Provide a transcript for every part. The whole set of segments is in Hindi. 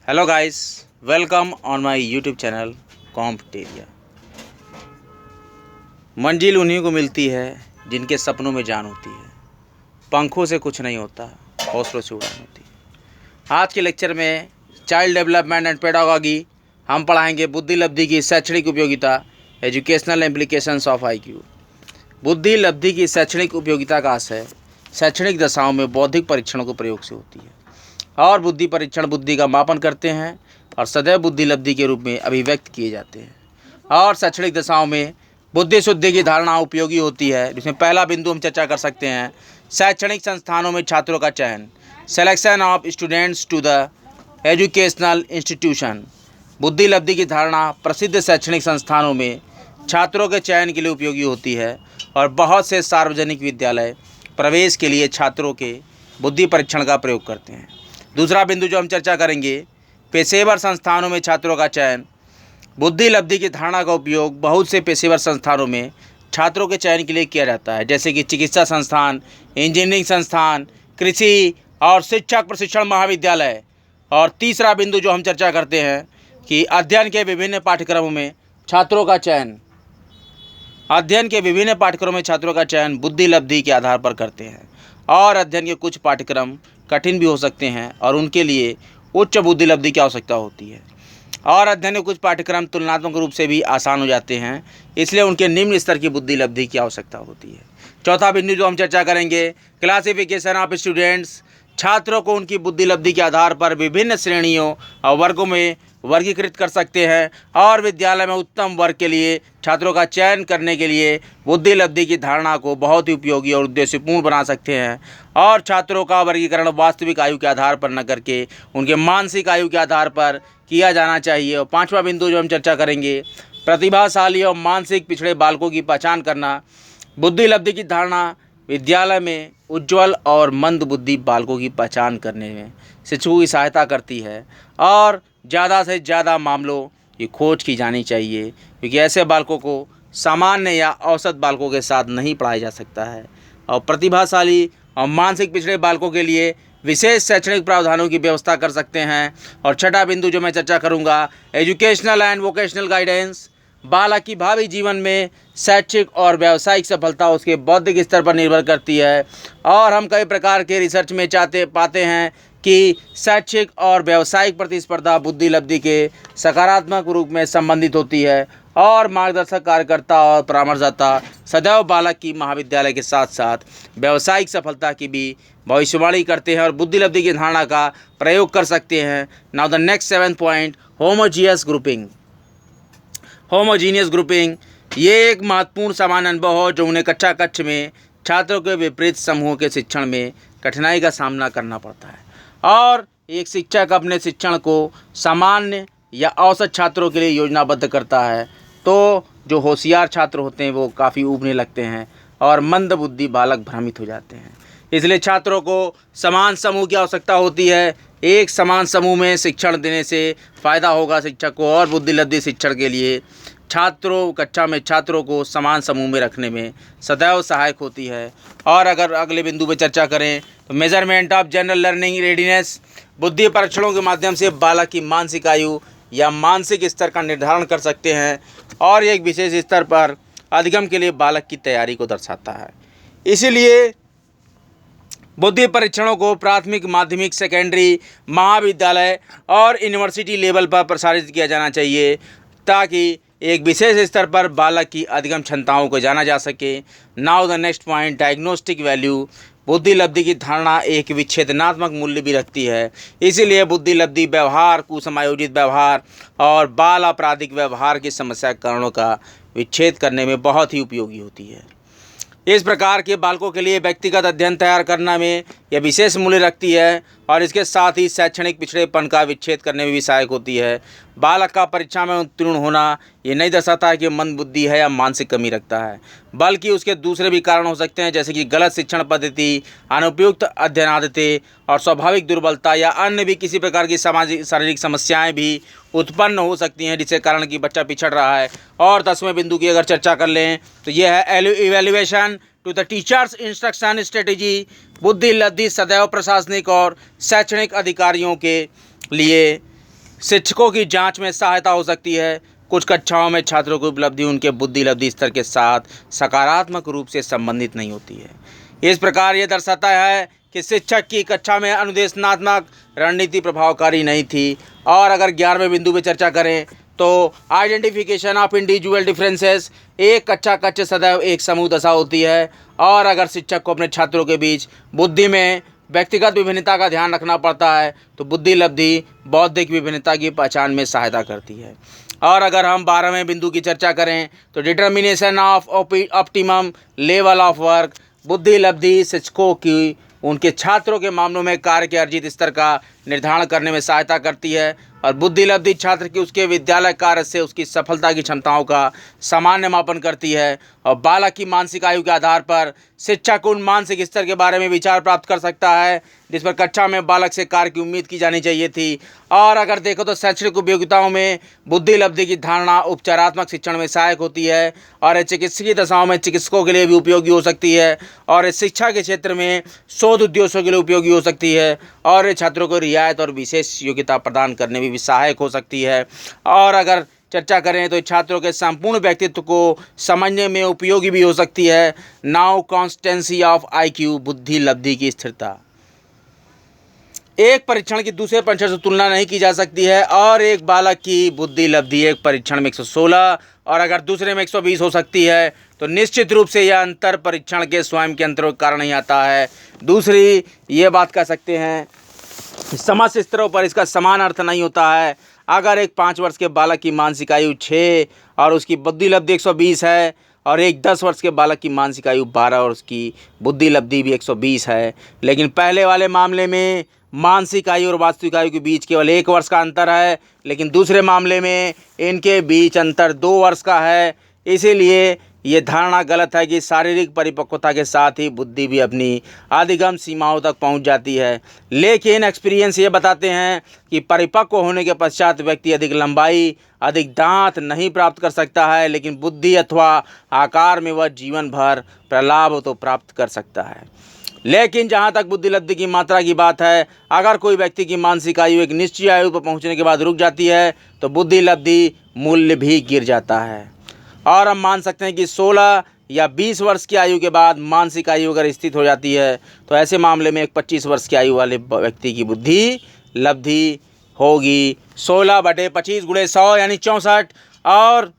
Hello guys, welcome on my YouTube channel Competeria. मंजिल उन्हीं को मिलती है जिनके सपनों में जान होती है। पंखों से कुछ नहीं होता, हौसलों से उड़ान होती है। आज के लेक्चर में चाइल्ड डेवलपमेंट एंड पेडागॉजी हम पढ़ाएंगे बुद्धि लब्धि की शैक्षणिक उपयोगिता, एजुकेशनल इम्प्लीकेशंस ऑफ आईक्यू। बुद्धि लब्धि की शैक्षणिक उपयोगिता का आशय शैक्षणिक दशाओं में बौद्धिक परीक्षणों के प्रयोग से होती है और बुद्धि परीक्षण बुद्धि का मापन करते हैं और सदैव बुद्धि लब्धि के रूप में अभिव्यक्त किए जाते हैं। और शैक्षणिक दशाओं में बुद्धि शुद्धि की धारणा उपयोगी होती है, जिसमें पहला बिंदु हम चर्चा कर सकते हैं शैक्षणिक संस्थानों में छात्रों का चयन, selection of students to the educational institution. बुद्धि लब्धि की धारणा प्रसिद्ध शैक्षणिक संस्थानों में छात्रों के चयन के लिए उपयोगी होती है और बहुत से सार्वजनिक विद्यालय प्रवेश के लिए छात्रों के बुद्धि परीक्षण का प्रयोग करते हैं। दूसरा बिंदु जो हम चर्चा करेंगे, पेशेवर संस्थानों में छात्रों का चयन। बुद्धि लब्धि की धारणा का उपयोग बहुत से पेशेवर संस्थानों में छात्रों के चयन के लिए किया जाता है, जैसे कि चिकित्सा संस्थान, इंजीनियरिंग संस्थान, कृषि और शिक्षक प्रशिक्षण महाविद्यालय। और तीसरा बिंदु जो हम चर्चा करते हैं कि अध्ययन के विभिन्न पाठ्यक्रमों में छात्रों का चयन। अध्ययन के विभिन्न पाठ्यक्रमों में छात्रों का चयन बुद्धि लब्धि के आधार पर करते हैं और अध्ययन के कुछ पाठ्यक्रम कठिन भी हो सकते हैं और उनके लिए उच्च बुद्धि लब्धि की आवश्यकता होती है और अध्ययन के कुछ पाठ्यक्रम तुलनात्मक रूप से भी आसान हो जाते हैं, इसलिए उनके निम्न स्तर की बुद्धि लब्धि की आवश्यकता होती है। चौथा बिंदु जो हम चर्चा करेंगे, क्लासिफिकेशन ऑफ स्टूडेंट्स। छात्रों को उनकी बुद्धि लब्धि के आधार पर विभिन्न श्रेणियों और वर्गों में वर्गीकृत कर सकते हैं और विद्यालय में उत्तम वर्ग के लिए छात्रों का चयन करने के लिए बुद्धि लब्धि की धारणा को बहुत ही उपयोगी और उद्देश्यपूर्ण बना सकते हैं। और छात्रों का वर्गीकरण वास्तविक आयु के आधार पर न करके उनके मानसिक आयु के आधार पर किया जाना चाहिए। और पांचवा बिंदु जो हम चर्चा करेंगे, प्रतिभाशाली और मानसिक पिछड़े बालकों की पहचान करना। बुद्धि लब्धि की धारणा विद्यालय में उज्ज्वल और मंद बुद्धि बालकों की पहचान करने में शिक्षकों की सहायता करती है और ज़्यादा से ज़्यादा मामलों की खोज की जानी चाहिए, क्योंकि ऐसे बालकों को सामान्य या औसत बालकों के साथ नहीं पढ़ाया जा सकता है। और प्रतिभाशाली और मानसिक पिछड़े बालकों के लिए विशेष शैक्षणिक प्रावधानों की व्यवस्था कर सकते हैं। और छठा बिंदु जो मैं चर्चा करूंगा, एजुकेशनल एंड वोकेशनल गाइडेंस। बालक की भावी जीवन में शैक्षिक और व्यावसायिक सफलता उसके बौद्धिक स्तर पर निर्भर करती है और हम कई प्रकार के रिसर्च में पाते हैं कि शैक्षिक और व्यावसायिक प्रतिस्पर्धा बुद्धि लब्धि के सकारात्मक रूप में संबंधित होती है और मार्गदर्शक कार्यकर्ता और परामर्शदाता सदैव बालक की महाविद्यालय के साथ साथ व्यावसायिक सफलता की भी भविष्यवाणी करते हैं और बुद्धि लब्धि की धारणा का प्रयोग कर सकते हैं। Now the next 7th point, homogeneous grouping. Homogeneous grouping ये एक महत्वपूर्ण सामान्य अनुभव हो जो उन्हें कक्षा कक्ष में छात्रों के विपरीत समूहों के शिक्षण में कठिनाई का सामना करना पड़ता है और एक शिक्षक अपने शिक्षण को सामान्य या औसत छात्रों के लिए योजनाबद्ध करता है तो जो होशियार छात्र होते हैं वो काफ़ी ऊबने लगते हैं और मंद बुद्धि बालक भ्रमित हो जाते हैं। इसलिए छात्रों को समान समूह की आवश्यकता होती है। एक समान समूह में शिक्षण देने से फ़ायदा होगा शिक्षक को और बुद्धि लब्धि शिक्षण के लिए कक्षा में छात्रों को समान समूह में रखने में सदैव सहायक होती है। और अगर अगले बिंदु पर चर्चा करें तो measurement of general learning readiness. बुद्धि परीक्षणों के माध्यम से बालक की मानसिक आयु या मानसिक स्तर का निर्धारण कर सकते हैं और एक विशेष स्तर पर अधिगम के लिए बालक की तैयारी को दर्शाता है। इसीलिए बुद्धि परीक्षणों को प्राथमिक, माध्यमिक, सेकेंडरी, महाविद्यालय और यूनिवर्सिटी लेवल पर प्रसारित किया जाना चाहिए ताकि एक विशेष स्तर पर बालक की अधिगम क्षमताओं को जाना जा सके। Now the next point, diagnostic value. बुद्धि लब्धि की धारणा एक विच्छेदनात्मक मूल्य भी रखती है, इसीलिए बुद्धि लब्धि व्यवहार, कुसमायोजित व्यवहार और बाल आपराधिक व्यवहार की समस्या कारणों का विच्छेद करने में बहुत ही उपयोगी होती है। इस प्रकार के बालकों के लिए व्यक्तिगत अध्ययन तैयार करना में यह विशेष मूल्य रखती है और इसके साथ ही शैक्षणिक पिछड़ेपन का विच्छेद करने में भी सहायक होती है। बालक का परीक्षा में उत्तीर्ण होना ये नहीं दर्शाता है कि मंद बुद्धि है या मानसिक कमी रखता है, बल्कि उसके दूसरे भी कारण हो सकते हैं, जैसे कि गलत शिक्षण पद्धति, अनुपयुक्त अध्ययन आदतें और स्वाभाविक दुर्बलता या अन्य भी किसी प्रकार की सामाजिक शारीरिक समस्याएं भी उत्पन्न हो सकती हैं जिसके कारण कि बच्चा पिछड़ रहा है। और 10वें बिंदु की अगर चर्चा कर लें तो यह है evaluation to the teachers instruction strategy. बुद्धि लब्धि सदैव प्रशासनिक और शैक्षणिक अधिकारियों के लिए शिक्षकों की जांच में सहायता हो सकती है। कुछ कक्षाओं में छात्रों की उपलब्धि उनके बुद्धि लब्धि स्तर के साथ सकारात्मक रूप से संबंधित नहीं होती है। इस प्रकार यह दर्शाता है कि शिक्षक की कक्षा में अनुदेशनात्मक रणनीति प्रभावकारी नहीं थी। और अगर 11वें बिंदु पर चर्चा करें तो आइडेंटिफिकेशन ऑफ इंडिविजुअल डिफरेंसेस, एक कक्षा कक्ष सदैव एक समूह दशा होती है। और अगर शिक्षक को अपने छात्रों के बीच बुद्धि में व्यक्तिगत विभिन्नता का ध्यान रखना पड़ता है तो बुद्धि लब्धि बौद्धिक विभिन्नता की पहचान में सहायता करती है। और अगर हम 12वें बिंदु की चर्चा करें तो determination of optimum level of work, बुद्धि लब्धि शिक्षकों की उनके छात्रों के मामलों में कार्य के अर्जित स्तर का निर्धारण करने में सहायता करती है। और बुद्धि लब्धि छात्र की उसके विद्यालय कार्य से उसकी सफलता की क्षमताओं का सामान्य मापन करती है। और बालक की मानसिक आयु के आधार पर शिक्षक उन मानसिक स्तर के बारे में विचार प्राप्त कर सकता है जिस पर कक्षा में बालक से कार्य की उम्मीद की जानी चाहिए थी। और अगर देखो तो शैक्षणिक उपयोगिताओं में बुद्धि लब्धि की धारणा उपचारात्मक शिक्षण में सहायक होती है और चिकित्सकीय दशाओं में चिकित्सकों के लिए भी उपयोगी हो सकती है। और शिक्षा के क्षेत्र में शोध उद्देश्यों के लिए उपयोगी हो सकती है। और छात्रों को रियायत और विशेष योग्यता प्रदान करने में भी सहायक हो सकती है। और अगर चर्चा करें तो छात्रों के संपूर्ण व्यक्तित्व को समझने में उपयोगी भी हो सकती है। नाउ कॉन्स्टेंसी ऑफ IQ, बुद्धि लब्धि की स्थिरता। एक परीक्षण की दूसरे परीक्षण से तुलना नहीं की जा सकती है। और एक बालक की बुद्धि लब्धि एक परीक्षण में 116 और अगर दूसरे में 120 हो सकती है तो निश्चित रूप से यह अंतर परीक्षण के स्वयं के अंतर के कारण नहीं आता है। दूसरी ये बात कह सकते हैं समस्त स्तरों पर इसका समान अर्थ नहीं होता है। अगर एक 5 वर्ष के बालक की मानसिक आयु 6 और उसकी बुद्धि लब्धि 120 है और एक 10 वर्ष के बालक की मानसिक आयु 12 और उसकी बुद्धि लब्धि भी 120 है, लेकिन पहले वाले मामले में मानसिक आयु और वास्तविक आयु के बीच केवल 1 वर्ष का अंतर है, लेकिन दूसरे मामले में इनके बीच अंतर 2 वर्ष का है। इसीलिए ये धारणा गलत है कि शारीरिक परिपक्वता के साथ ही बुद्धि भी अपनी अधिगम सीमाओं तक पहुंच जाती है। लेकिन एक्सपीरियंस ये बताते हैं कि परिपक्व होने के पश्चात व्यक्ति अधिक लंबाई, अधिक दांत नहीं प्राप्त कर सकता है, लेकिन बुद्धि अथवा आकार में वह जीवन भर प्रलाभ तो प्राप्त कर सकता है। लेकिन जहाँ तक बुद्धि लब्धि की मात्रा की बात है, अगर कोई व्यक्ति की मानसिक आयु एक निश्चित आयु पर पहुँचने के बाद रुक जाती है तो बुद्धि लब्धि मूल्य भी गिर जाता है। और हम मान सकते हैं कि 16 या 20 वर्ष की आयु के बाद मानसिक आयु अगर स्थित हो जाती है तो ऐसे मामले में एक 25 वर्ष की आयु वाले व्यक्ति की बुद्धि लब्धि होगी 16/25 × 100 यानी 64। और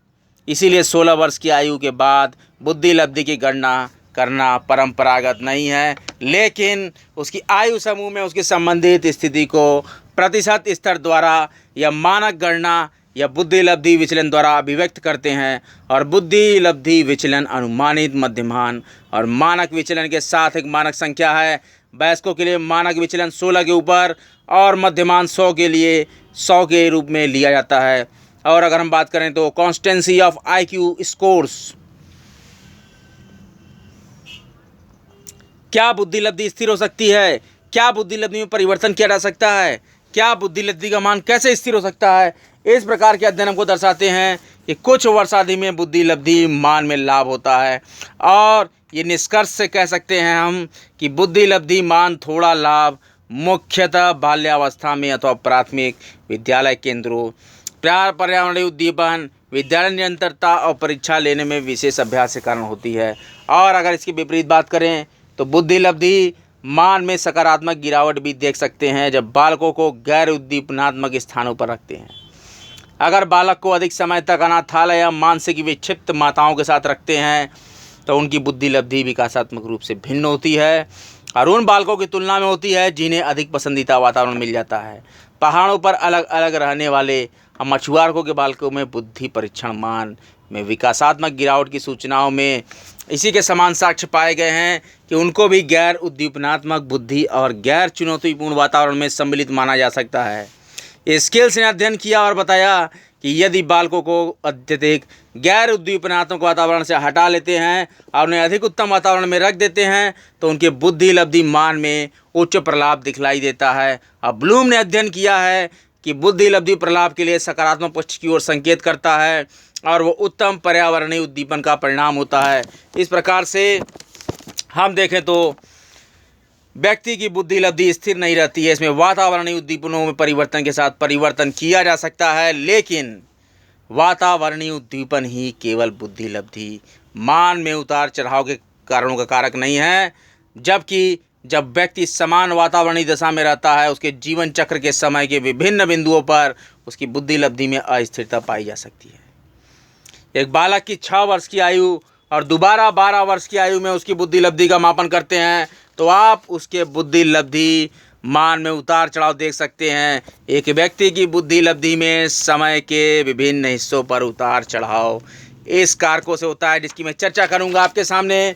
इसीलिए 16 वर्ष की आयु के बाद बुद्धि लब्धि की गणना करना परंपरागत नहीं है, लेकिन उसकी आयु समूह में उसकी संबंधित स्थिति को प्रतिशत स्तर द्वारा या मानक गणना या बुद्धि लब्धि विचलन द्वारा अभिव्यक्त करते हैं। और बुद्धि लब्धि विचलन अनुमानित, मध्यमान और मानक विचलन के साथ एक मानक संख्या है। वयस्कों के लिए मानक विचलन 16 के ऊपर और मध्यमान 100 के लिए 100 के रूप में लिया जाता है। और अगर हम बात करें तो कॉन्स्टेंसी ऑफ IQ स्कोर्स, क्या बुद्धि लब्धि स्थिर हो सकती है? क्या बुद्धि लब्धि में परिवर्तन किया जा सकता है? क्या बुद्धि लब्धि का मान कैसे स्थिर हो सकता है? इस प्रकार के अध्ययन हमको दर्शाते हैं कि कुछ वर्षावधि में बुद्धि लब्धि मान में लाभ होता है। और ये निष्कर्ष से कह सकते हैं हम कि बुद्धि लब्धि मान थोड़ा लाभ मुख्यतः बाल्यावस्था में अथवा प्राथमिक विद्यालय केंद्रों, प्यार, पर्यावरणीय उद्दीपन, विद्यालय निरंतरता और परीक्षा लेने में विशेष अभ्यास के कारण होती है। और अगर इसकी विपरीत बात करें तो बुद्धि लब्धि मान में सकारात्मक गिरावट भी देख सकते हैं जब बालकों को गैर उद्दीपनात्मक स्थानों पर रखते हैं। अगर बालक को अधिक समय तक अनाथालय या मानसिक विक्षिप्त माताओं के साथ रखते हैं तो उनकी बुद्धि लब्धि विकासात्मक रूप से भिन्न होती है और उन बालकों की तुलना में होती है जिन्हें अधिक पसंदीदा वातावरण मिल जाता है। पहाड़ों पर अलग अलग रहने वाले मछुआरों के बालकों में बुद्धि परीक्षण मान में विकासात्मक गिरावट की सूचनाओं में इसी के समान साक्ष्य पाए गए हैं कि उनको भी गैर उद्दीपनात्मक बुद्धि और गैर चुनौतीपूर्ण वातावरण में सम्मिलित माना जा सकता है। स्केल्स ने अध्ययन किया और बताया कि यदि बालकों को अत्यधिक गैर उद्दीपनात्मक वातावरण से हटा लेते हैं और उन्हें अधिक उत्तम वातावरण में रख देते हैं तो उनके बुद्धि लब्धि मान में उच्च प्रलाभ दिखलाई देता है। अब ब्लूम ने अध्ययन किया है कि बुद्धि लब्धि प्रलाभ के लिए सकारात्मक पक्ष की ओर संकेत करता है और वो उत्तम पर्यावरणीय उद्दीपन का परिणाम होता है। इस प्रकार से हम देखें तो व्यक्ति की बुद्धि लब्धि स्थिर नहीं रहती है। इसमें वातावरणीय उद्दीपनों में परिवर्तन के साथ परिवर्तन किया जा सकता है, लेकिन वातावरणीय उद्दीपन ही केवल बुद्धि लब्धि मान में उतार चढ़ाव के कारणों का कारक नहीं है। जबकि जब व्यक्ति समान वातावरणीय दशा में रहता है, उसके जीवन चक्र के समय के विभिन्न बिंदुओं पर उसकी बुद्धि लब्धि में अस्थिरता पाई जा सकती है। एक बालक की 6 वर्ष की आयु और दोबारा 12 वर्ष की आयु में उसकी बुद्धि लब्धि का मापन करते हैं तो आप उसके बुद्धि लब्धि मान में उतार चढ़ाव देख सकते हैं। एक व्यक्ति की बुद्धि लब्धि में समय के विभिन्न हिस्सों पर उतार चढ़ाव इस कारकों से होता है, जिसकी मैं चर्चा करूंगा आपके सामने।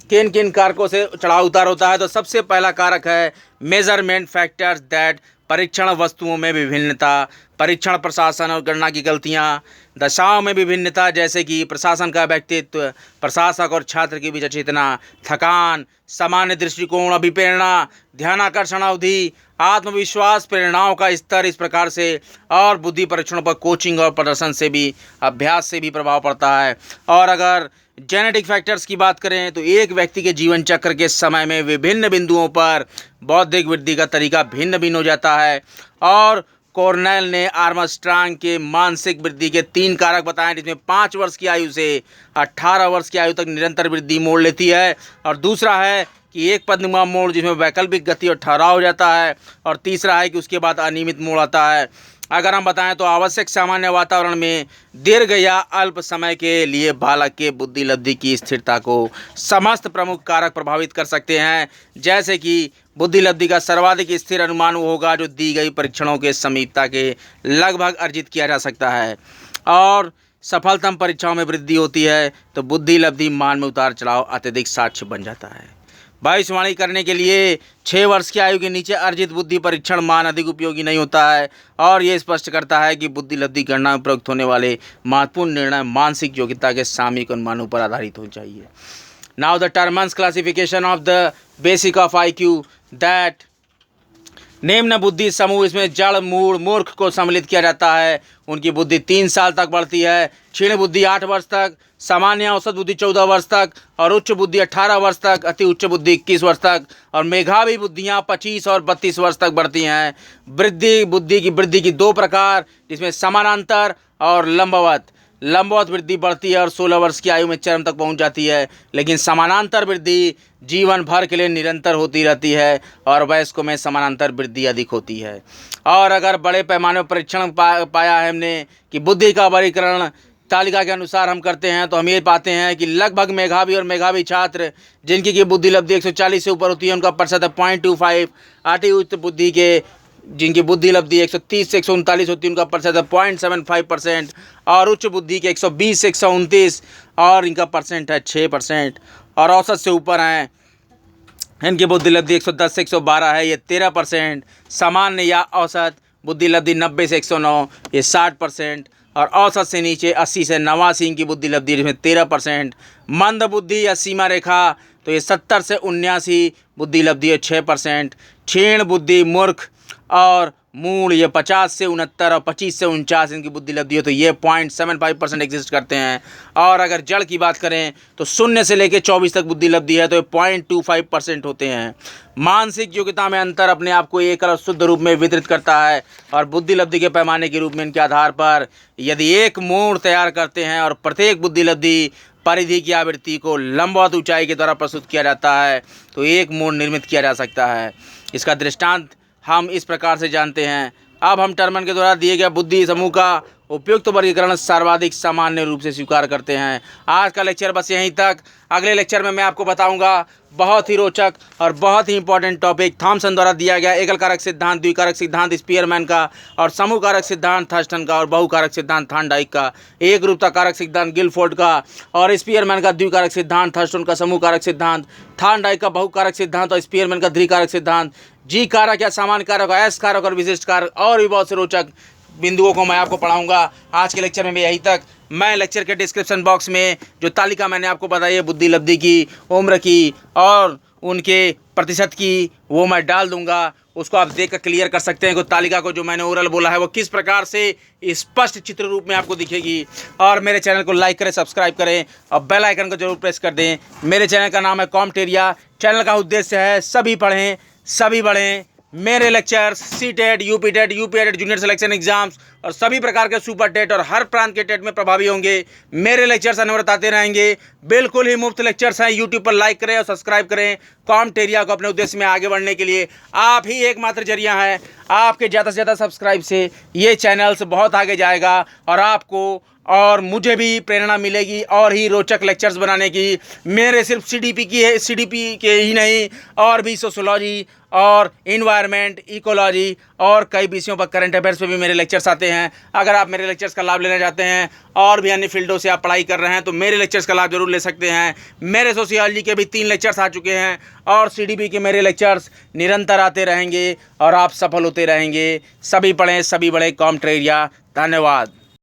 किन किन कारकों से चढ़ाव उतार होता है? तो सबसे पहला कारक है मेजरमेंट फैक्टर्स दैट, परीक्षण वस्तुओं में विभिन्नता, परीक्षण प्रशासन और गणना की गलतियां, दशाओं में विभिन्नता जैसे कि प्रशासन का व्यक्तित्व, प्रशासक और छात्र के बीच चेतना, थकान, सामान्य दृष्टिकोण, अभिप्रेरणा, ध्यानाकर्षण अवधि, आत्मविश्वास, प्रेरणाओं का स्तर, इस प्रकार से। और बुद्धि परीक्षणों पर कोचिंग और प्रदर्शन से भी, अभ्यास से भी प्रभाव पड़ता है। और अगर जेनेटिक फैक्टर्स की बात करें तो एक व्यक्ति के जीवन चक्र के समय में विभिन्न बिंदुओं पर बौद्धिक वृद्धि का तरीका भिन्न भिन्न हो जाता है। और कॉर्नेल ने आर्मस्ट्रांग के मानसिक वृद्धि के 3 कारक बताए, जिसमें 5 वर्ष की आयु से 18 वर्ष की आयु तक निरंतर वृद्धि मोड़ लेती है, और दूसरा है कि एक पदनुमा मोड़ जिसमें वैकल्पिक गति और ठहराव हो जाता है, और तीसरा है कि उसके बाद अनियमित मोड़ आता है। अगर हम बताएं तो आवश्यक सामान्य वातावरण में दीर्घ या अल्प समय के लिए बालक के बुद्धि लब्धि की स्थिरता को समस्त प्रमुख कारक प्रभावित कर सकते हैं। जैसे कि बुद्धि लब्धि का सर्वाधिक स्थिर अनुमान वो होगा जो दी गई परीक्षणों के समीपता के लगभग अर्जित किया जा सकता है। और सफलतम परीक्षाओं में वृद्धि होती है तो बुद्धि लब्धि मान में उतार चढ़ाव अत्यधिक साक्ष्य बन जाता है। भविष्यवाणी करने के लिए 6 वर्ष की आयु के नीचे अर्जित बुद्धि परीक्षण मान अधिक उपयोगी नहीं होता है, और ये स्पष्ट करता है कि बुद्धि लब्धि गणना में प्रयुक्त होने वाले महत्वपूर्ण निर्णय मानसिक योग्यता के सामयिक अनुमानों पर आधारित हो चाहिए। Now the Terman's classification of the basic of IQ that, निम्न बुद्धि समूह, इसमें जड़, मूढ़, मूर्ख को सम्मिलित किया जाता है। उनकी बुद्धि 3 साल तक बढ़ती है। क्षीण बुद्धि 8 वर्ष तक, सामान्य औसत बुद्धि 14 वर्ष तक, और उच्च बुद्धि 18 वर्ष तक, अति उच्च बुद्धि 21 वर्ष तक, और मेधावी बुद्धियाँ 25 और 32 वर्ष तक बढ़ती हैं। बुद्धि की 2 प्रकार, जिसमें समानांतर और लंबवत वृद्धि बढ़ती है और 16 वर्ष की आयु में चरम तक पहुंच जाती है, लेकिन समानांतर वृद्धि जीवन भर के लिए निरंतर होती रहती है, और वयस्कों में समानांतर वृद्धि अधिक होती है। और अगर बड़े पैमाने पर परीक्षण पाया है हमने कि बुद्धि का वर्गीकरण तालिका के अनुसार हम करते हैं, तो हम ये पाते हैं कि लगभग मेधावी और मेधावी छात्र जिनकी की बुद्धि लब्धि 140 से ऊपर होती है, उनका प्रतिशत है 0.25। अति उच्च बुद्धि के जिनकी बुद्धि लब्धि 130 से 139 होती है, उनका प्रतिशत है 0.75%, और उच्च बुद्धि के 120 से 129 और इनका परसेंट है 6%, और औसत से ऊपर हैं इनकी बुद्धि लब्धि 110 से 112 है, ये 13%। सामान्य या औसत बुद्धि लब्धि 90 से 109, ये 60%, और औसत से नीचे 80 से 89 इनकी बुद्धि लब्धि, जिसमें 13%। मंद बुद्धि या सीमा रेखा तो ये 70 से 79 बुद्धि लब्धि है, 6%। क्षीण बुद्धि, मूर्ख और मूल ये 50 से 69 और 25 से 49 इनकी बुद्धि लब्धि है, तो ये 0.75% एग्जिस्ट करते हैं। और अगर जड़ की बात करें तो 0 से लेकर 24 तक बुद्धि लब्धि है, तो ये 0.25% होते हैं। मानसिक योग्यता में अंतर अपने आप को एकल और शुद्ध रूप में वितरित करता है, और बुद्धि लब्धि के पैमाने के रूप में इनके आधार पर यदि एक मोड़ तैयार करते हैं और प्रत्येक बुद्धि लब्धि परिधि की आवृत्ति को लंबवत ऊंचाई के द्वारा प्रस्तुत किया जाता है, तो एक मोड़ निर्मित किया जा सकता है। इसका दृष्टांत हम इस प्रकार से जानते हैं। अब हम टर्मन के द्वारा दिए गए बुद्धि समूह का उपयुक्त वर्गीकरण सर्वाधिक सामान्य रूप से स्वीकार करते हैं। आज का लेक्चर बस यहीं तक। अगले लेक्चर में मैं आपको बताऊंगा बहुत ही रोचक और बहुत ही इंपॉर्टेंट टॉपिक थॉमसन द्वारा दिया गया एकल कारक सिद्धांत, द्विकारक सिद्धांत स्पीयरमैन का, और समूह कारक सिद्धांत थर्स्टन का, और बहुकारक सिद्धांत थॉर्नडाइक का, एक रूपता कारक सिद्धांत गिलफोर्ड का, और स्पीयरमैन का द्विकारक सिद्धांत, थर्स्टन का समूह कारक सिद्धांत, थॉर्नडाइक का बहुकारक सिद्धांत, और स्पीयरमैन का द्विकारक सिद्धांत, जी कारक या सामान्य कारक, एस कारक और विशिष्ट कारक, और भी बहुत से रोचक बिंदुओं को मैं आपको पढ़ाऊंगा। आज के लेक्चर में यहीं तक। मैं लेक्चर के डिस्क्रिप्शन बॉक्स में जो तालिका मैंने आपको बताई है बुद्धि लब्धि की, उम्र की और उनके प्रतिशत की, वो मैं डाल दूंगा। उसको आप देख कर क्लियर कर सकते हैं कि तालिका को जो मैंने ओरल बोला है वो किस प्रकार से स्पष्ट चित्र रूप में आपको दिखेगी। और मेरे चैनल को लाइक करें, सब्सक्राइब करें और बेल आइकन को जरूर प्रेस कर दें। मेरे चैनल का नाम है कॉम्टेरिया। चैनल का उद्देश्य है सभी पढ़ें, सभी बढ़ें। मेरे lectures CTET, UP TET, UPTET, junior selection exams और सभी प्रकार के सुपर टेट और हर प्रांत के टेट में प्रभावी होंगे। मेरे लेक्चर्स अनवरत आते रहेंगे। बिल्कुल ही मुफ्त लेक्चर्स हैं। यूट्यूब पर लाइक करें और सब्सक्राइब करें। कॉम्टेरिया को अपने उद्देश्य में आगे बढ़ने के लिए आप ही एकमात्र जरिया है। आपके ज़्यादा से ज़्यादा सब्सक्राइब से ये चैनल्स बहुत आगे जाएगा और आपको और मुझे भी प्रेरणा मिलेगी और ही रोचक लेक्चर्स बनाने की। मेरे सिर्फ सीडीपी के ही नहीं और भी सोशोलॉजी और इन्वायरमेंट, इकोलॉजी और कई विषयों पर, करंट अफेयर्स पे भी मेरे लेक्चर्स आते हैं। अगर आप मेरे लेक्चर्स का लाभ लेना चाहते हैं और भी अन्य फील्डों से आप पढ़ाई कर रहे हैं तो मेरे लेक्चर्स का लाभ जरूर ले सकते हैं। मेरे सोशियोलॉजी के भी 3 लेक्चर्स आ चुके हैं और सीडीपी के मेरे लेक्चर्स निरंतर आते रहेंगे और आप सफल होते रहेंगे। सभी पढ़ें, सभी बढ़ें। कॉम्टेरिया। धन्यवाद।